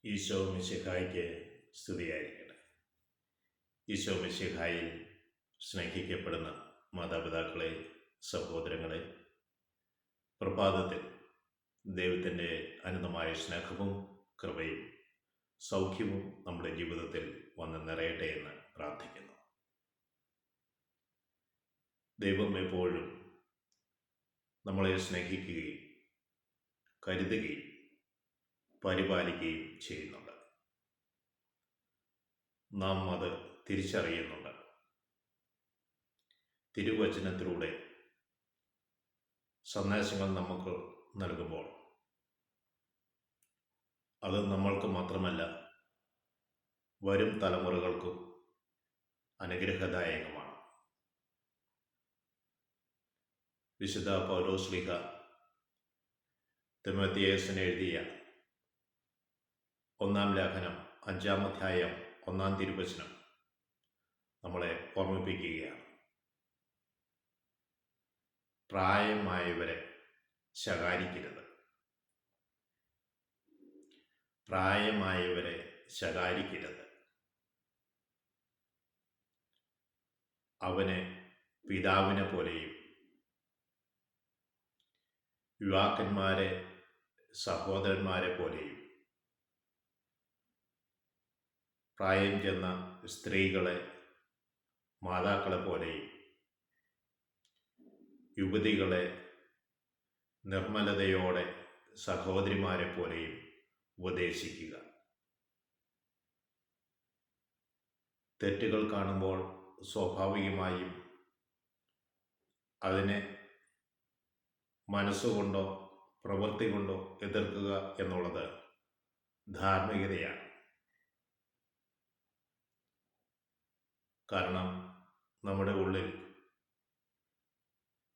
ഈശോ മിശിഹായ്ക്ക് സ്തുതിയായിരിക്കട്ടെ. ഈശോ മിശിഹായിൽ സ്നേഹിക്കപ്പെടുന്ന മാതാപിതാക്കളെ, സഹോദരങ്ങളെ, പ്രഭാതത്തിൽ ദൈവത്തിൻ്റെ അനന്തമായ സ്നേഹവും കൃപയും സൗഖ്യവും നമ്മുടെ ജീവിതത്തിൽ വന്ന് നിറയട്ടെ എന്ന് പ്രാർത്ഥിക്കുന്നു. ദൈവം എപ്പോഴും നമ്മളെ സ്നേഹിക്കുകയും കരുതുകയും പരിപാലിക്കുകയും ചെയ്യുന്നുണ്ട്. നാം അത് തിരിച്ചറിയുന്നുണ്ട്. തിരുവചനത്തിലൂടെ സന്ദേശങ്ങൾ നമുക്ക് നൽകുമ്പോൾ അത് നമ്മൾക്ക് മാത്രമല്ല, വരും തലമുറകൾക്കും അനുഗ്രഹദായകമാണ്. വിശുദ്ധ പൗലോസ്ലീഹ തിമോഥെയോസിന് എഴുതിയ 1-ാം ലേഖനം 5-ാം അധ്യായം 1-ാം തിരുവചനം നമ്മളെ ഓർമ്മിപ്പിക്കുകയാണ്. പ്രായമായവരെ ശകാരിക്കരുത്. പ്രായമായവരെ ശകാരിക്കരുത്. അവനെ പിതാവിനെ പോലെയും യുവാക്കന്മാരെ സഹോദരന്മാരെ പോലെയും പ്രായം ചെന്ന സ്ത്രീകളെ മാതാക്കളെ പോലെയും യുവതികളെ നിർമ്മലതയോടെ സഹോദരിമാരെ പോലെയും ഉപദേശിക്കുക. തെറ്റുകൾ കാണുമ്പോൾ സ്വാഭാവികമായും അതിനെ മനസ്സുകൊണ്ടോ പ്രവൃത്തി കൊണ്ടോ എതിർക്കുക എന്നുള്ളത് ധാർമ്മികതയാണ്. കാരണം നമ്മുടെ ഉള്ളിൽ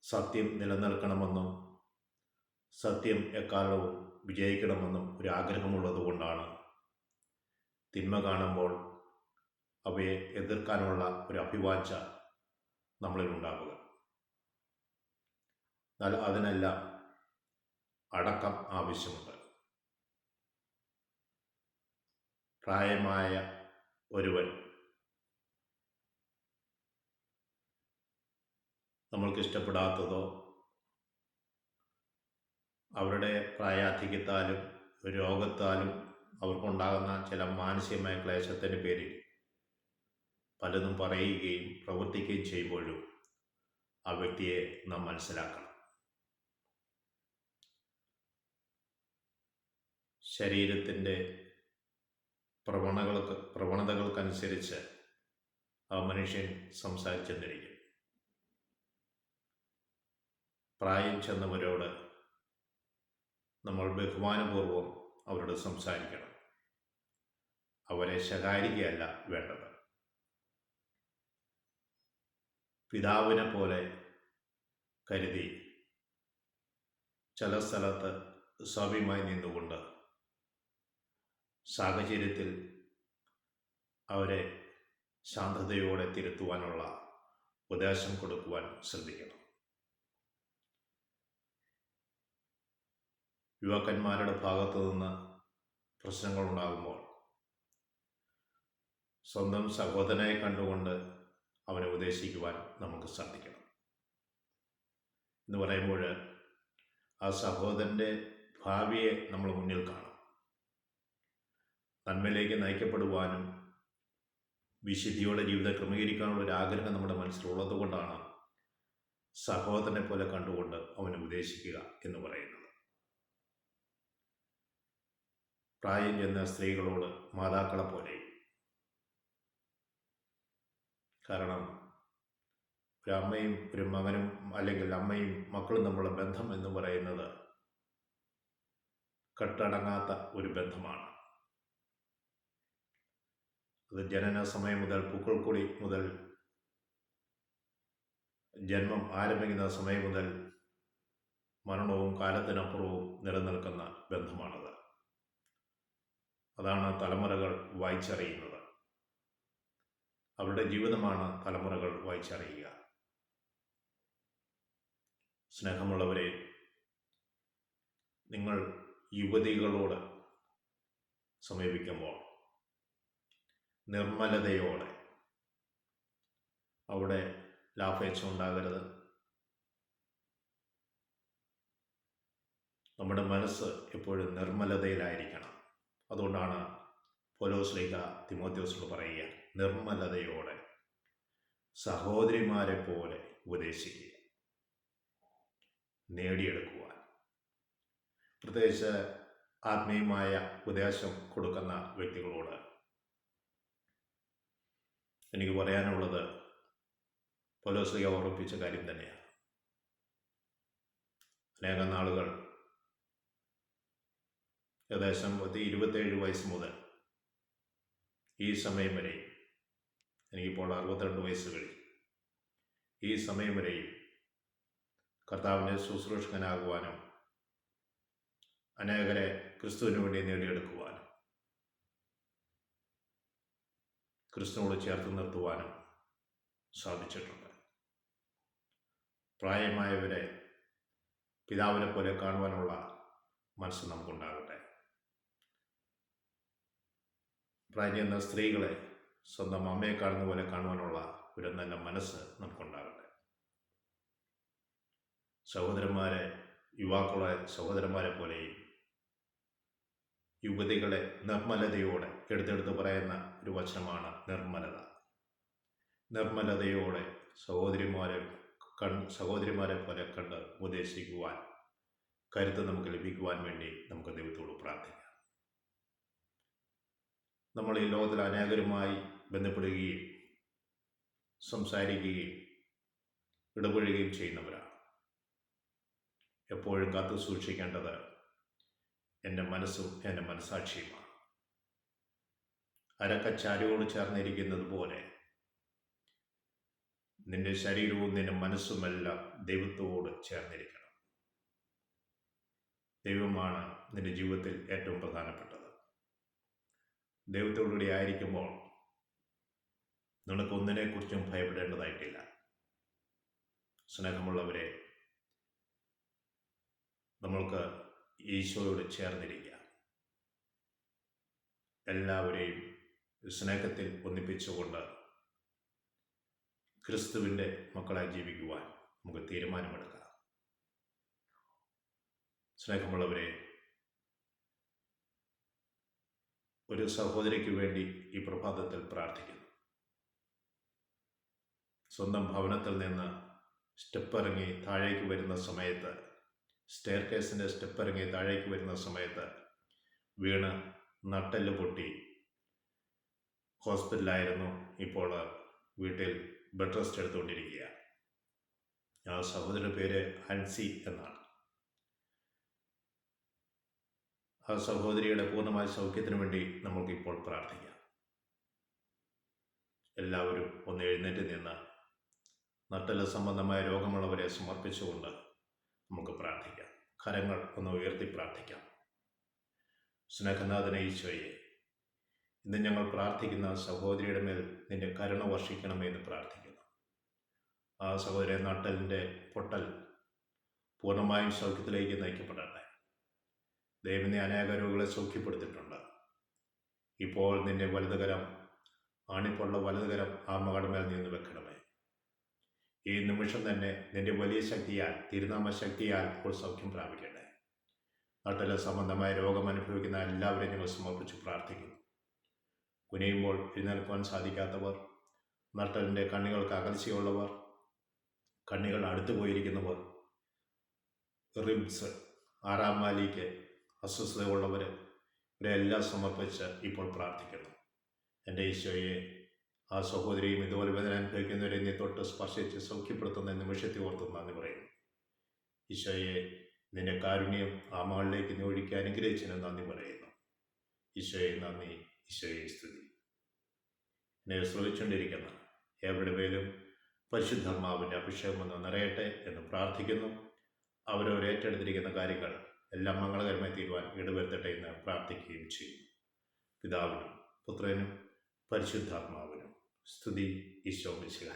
സത്യം നിലനിൽക്കണമെന്നും സത്യം എക്കാലവും വിജയിക്കണമെന്നും ഒരു ആഗ്രഹമുള്ളത് കൊണ്ടാണ് തിന്മ കാണുമ്പോൾ അവയെ എതിർക്കാനുള്ള ഒരു അഭിവാഞ്ച നമ്മളിലുണ്ടാവുക. എന്നാൽ അതിനെല്ലാം അടക്കം ആവശ്യമുണ്ട്. പ്രായമായ ഒരുവൻ നമ്മൾക്കിഷ്ടപ്പെടാത്തതോ അവരുടെ പ്രായാധിക്യത്താലും രോഗത്താലും അവർക്കുണ്ടാകുന്ന ചില മാനസികമായ ക്ലേശത്തിൻ്റെ പേരിൽ പലതും പറയുകയും പ്രവർത്തിക്കുകയും ചെയ്യുമ്പോഴും ആ വ്യക്തിയെ നാം മനസ്സിലാക്കണം. ശരീരത്തിൻ്റെ പ്രവണതകൾക്കനുസരിച്ച് ആ മനുഷ്യൻ സംസാരിച്ചെന്നിരിക്കും. പ്രായം ചെന്നവരോട് നമ്മൾ ബഹുമാനപൂർവം അവരോട് സംസാരിക്കണം. അവരെ ശകാരിക്കുകയല്ല വേണ്ടത്. പിതാവിനെ പോലെ കരുതി ചില സ്ഥലത്ത് സ്വാഭിമായി നിന്നുകൊണ്ട് സാഹചര്യത്തിൽ അവരെ ശാന്തതയോടെ തിരുത്തുവാനുള്ള ഉപദേശം കൊടുക്കുവാൻ ശ്രദ്ധിക്കണം. യുവാക്കന്മാരുടെ ഭാഗത്തു നിന്ന് പ്രശ്നങ്ങളുണ്ടാകുമ്പോൾ സ്വന്തം സഹോദരനെ കണ്ടുകൊണ്ട് അവനെ ഉപദേശിക്കുവാൻ നമുക്ക് സാധിക്കണം. എന്ന് പറയുമ്പോൾ ആ സഹോദരൻ്റെ ഭാവിയെ നമ്മൾ മുന്നിൽ കാണും. നന്മയിലേക്ക് നയിക്കപ്പെടുവാനും വിശുദ്ധിയോടെ ജീവിതം ക്രമീകരിക്കാനുള്ള ഒരു ആഗ്രഹം നമ്മുടെ മനസ്സിലുള്ളത് കൊണ്ടാണ് സഹോദരനെ പോലെ കണ്ടുകൊണ്ട് അവനെ ഉപദേശിക്കുക എന്ന് പറയുന്നത്. പ്രായം ചെന്ന സ്ത്രീകളോട് മാതാക്കളെ പോലെ. കാരണം ഒരു അമ്മയും ഒരു മകനും അല്ലെങ്കിൽ അമ്മയും മക്കളും തമ്മിലുള്ള ബന്ധം എന്ന് പറയുന്നത് കെട്ടടങ്ങാത്ത ഒരു ബന്ധമാണ്. അത് ജനന സമയം മുതൽ പൂക്കൾക്കൊടി മുതൽ ജന്മം ആരംഭിക്കുന്ന സമയം മുതൽ മരണവും കാലത്തിനപ്പുറവും നിലനിൽക്കുന്ന ബന്ധമാണത്. അതാണ് തലമുറകൾ വായിച്ചറിയുന്നത്. അവരുടെ ജീവിതമാണ് തലമുറകൾ വായിച്ചറിയുക. സ്നേഹമുള്ളവരെ, നിങ്ങൾ യുവതികളോട് സമീപിക്കുമ്പോൾ നിർമ്മലതയോടെ, അവിടെ ലാഭേച്ഛ ഉണ്ടാകരുത്. നമ്മുടെ മനസ്സ് എപ്പോഴും നിർമ്മലതയിലായിരിക്കണം. അതുകൊണ്ടാണ് പൗലോസ് ശ്ലീഹ തിമോഥെയോസിനോട് പറയുക, നിർമ്മലതയോടെ സഹോദരിമാരെ പോലെ ഉപദേശിക്കുക, നേടിയെടുക്കുവാൻ. പ്രത്യേകിച്ച് ആത്മീയമായ ഉപദേശം കൊടുക്കുന്ന വ്യക്തികളോട് എനിക്ക് പറയാനുള്ളത് പൗലോസ് ശ്ലീഹ ഓർമ്മിപ്പിച്ച കാര്യം തന്നെയാണ്. അനേകം നാളുകൾ, ഏകദേശം 27 വയസ്സ് മുതൽ ഈ സമയം വരെയും, എനിക്കിപ്പോൾ 62 വയസ്സ് കഴിഞ്ഞു, ഈ സമയം വരെയും കർത്താവിൻ്റെ ശുശ്രൂഷകനാകുവാനും അനേകരെ ക്രിസ്തുവിന് വേണ്ടി നേടിയെടുക്കുവാനും ക്രിസ്തുവിനോട് ചേർത്ത് നിർത്തുവാനും സാധിച്ചിട്ടുണ്ട്. പ്രായമായവരെ പിതാവിനെ പോലെ കാണുവാനുള്ള മനസ്സ് നമുക്കുണ്ടാകട്ടെ. പ്രായം എന്ന സ്ത്രീകളെ സ്വന്തം അമ്മയെ കാണുന്ന പോലെ കാണുവാനുള്ള ഒരു നല്ല മനസ്സ് നമുക്കുണ്ടാകട്ടെ. സഹോദരന്മാരെ, യുവാക്കളെ സഹോദരന്മാരെ പോലെയും യുവതികളെ നിർമ്മലതയോടെ എടുത്തെടുത്ത് പറയുന്ന ഒരു വചനമാണ് നിർമ്മലത. നിർമ്മലതയോടെ സഹോദരിമാരെ പോലെ കണ്ട് ഉപദേശിക്കുവാൻ കരുത്ത് നമുക്ക് ലഭിക്കുവാൻ വേണ്ടി നമുക്ക് ദൈവത്തോട് പ്രാർത്ഥിക്കാം. നമ്മൾ ഈ ലോകത്തിൽ അനേകരുമായി ബന്ധപ്പെടുകയും സംസാരിക്കുകയും ഇടപഴകുകയും ചെയ്യുന്നവരാണ്. എപ്പോഴും കാത്തു സൂക്ഷിക്കേണ്ടത് എൻ്റെ മനസ്സും എൻ്റെ മനസ്സാക്ഷിയുമാണ്. അരക്കച്ചാരിയോട് ചേർന്നിരിക്കുന്നത് പോലെ നിന്റെ ശരീരവും നിന്റെ മനസ്സുമെല്ലാം ദൈവത്തോട് ചേർന്നിരിക്കണം. ദൈവമാണ് നിന്റെ ജീവിതത്തിൽ ഏറ്റവും പ്രധാനപ്പെട്ടത്. ദൈവത്തോടുകൂടി ആയിരിക്കുമ്പോൾ നിനക്കൊന്നിനെക്കുറിച്ചും ഭയപ്പെടേണ്ടതായിട്ടില്ല. സ്നേഹമുള്ളവരെ, നമ്മൾക്ക് ഈശോയോട് ചേർന്നിരിക്കാം. എല്ലാവരെയും സ്നേഹത്തിൽ ഒന്നിപ്പിച്ചുകൊണ്ട് ക്രിസ്തുവിൻ്റെ മക്കളായി ജീവിക്കുവാൻ നമുക്ക് തീരുമാനമെടുക്കാം. സ്നേഹമുള്ളവരെ, ഒരു സഹോദരിക്ക് വേണ്ടി ഈ പ്രഭാതത്തിൽ പ്രാർത്ഥിക്കുന്നു. സ്വന്തം ഭവനത്തിൽ നിന്ന് സ്റ്റെപ്പ് ഇറങ്ങി താഴേക്ക് വരുന്ന സമയത്ത്, സ്റ്റെയർ കേസിൻ്റെ സ്റ്റെപ്പ് ഇറങ്ങി താഴേക്ക് വരുന്ന സമയത്ത് വീണ് നട്ടെല്ല് പൊട്ടി ഹോസ്പിറ്റലായിരുന്നു. ഇപ്പോൾ വീട്ടിൽ ബെഡ് റെസ്റ്റ് എടുത്തുകൊണ്ടിരിക്കുക. ആ സഹോദരിയുടെ പേര് ഹൻസി എന്നാണ്. ആ സഹോദരിയുടെ പൂർണ്ണമായ സൗഖ്യത്തിന് വേണ്ടി നമുക്കിപ്പോൾ പ്രാർത്ഥിക്കാം. എല്ലാവരും ഒന്ന് എഴുന്നേറ്റ് നിന്ന് നട്ടെല്ല് സംബന്ധമായ രോഗമുള്ളവരെ സമർപ്പിച്ചുകൊണ്ട് നമുക്ക് പ്രാർത്ഥിക്കാം. കരങ്ങൾ ഒന്ന് ഉയർത്തി പ്രാർത്ഥിക്കാം. സ്നേഹനാഥനെ ഈശോയെ, ഇന്ന് ഞങ്ങൾ പ്രാർത്ഥിക്കുന്ന സഹോദരിയുടെ മേൽ നിന്റെ കരുണ വർഷിക്കണമെന്ന് പ്രാർത്ഥിക്കുന്നു. ആ സഹോദരി നട്ടെല്ലിൻ്റെ പൊട്ടൽ പൂർണ്ണമായും സൗഖ്യത്തിലേക്ക് നയിക്കപ്പെടട്ടെ. ദൈവം നീ അനേക രോഗികളെ സൗഖ്യപ്പെടുത്തിയിട്ടുണ്ട്. ഇപ്പോൾ നിന്റെ വലതുകരം, ആണിപ്പുള്ള വലതുകരം ആ മകളുടെ മേൽ നിന്ന് വെക്കണമേ. ഈ നിമിഷം തന്നെ നിന്റെ വലിയ ശക്തിയാൽ, തിരുനാമ ശക്തിയാൽ ഇപ്പോൾ സൗഖ്യം പ്രാപിക്കട്ടെ. നട്ടെല്ല് സംബന്ധമായ രോഗം അനുഭവിക്കുന്ന എല്ലാവരെയും ഞങ്ങൾ സമർപ്പിച്ച് പ്രാർത്ഥിക്കുന്നു. കുനിയുമ്പോൾ എഴുന്നേൽക്കുവാൻ സാധിക്കാത്തവർ, നട്ടെല്ലിൻ്റെ കണ്ണികൾക്ക് അകൽച്ചയുള്ളവർ, കണ്ണികൾ അടുത്തു പോയിരിക്കുന്നവർ, റിബ്സ്, ആറാം വാലിക്ക് അസ്വസ്ഥതയുള്ളവർ, ഇവരെല്ലാം സമർപ്പിച്ച് ഇപ്പോൾ പ്രാർത്ഥിക്കുന്നു. എൻ്റെ ഈശോയെ, ആ സഹോദരിയും ഇതുപോലെ വേദന അനുഭവിക്കുന്നവരെ നീ തൊട്ട് സ്പർശിച്ച് സൗഖ്യപ്പെടുത്തുന്ന നിമിഷത്തെ ഓർത്ത് നന്ദി പറയുന്നു. ഈശോയെ, നിന്റെ കാരുണ്യം ആ മകളിലേക്ക് നീ ഒഴുക്കി അനുഗ്രഹിച്ചതിന് നന്ദി പറയുന്നു. ഈശോയെ നന്ദി, ഈശോയെ സ്തുതി. എന്നെ ശ്രമിച്ചുകൊണ്ടിരിക്കുന്ന എവിടെ പേരും പരിശുദ്ധാത്മാവിൻ്റെ അഭിഷേകം എന്ന് നിറയട്ടെ എന്ന് പ്രാർത്ഥിക്കുന്നു. അവരവർ ഏറ്റെടുത്തിരിക്കുന്ന കാര്യങ്ങൾ എല്ലാം മംഗളകരമായി തീരുവാൻ ഇടവരുത്തട്ടെ എന്ന് പ്രാർത്ഥിക്കുകയും ചെയ്യുന്നു. പിതാവിനും പുത്രനും പരിശുദ്ധാത്മാവിനും സ്തുതി. ഈശോ മിശിഹാ.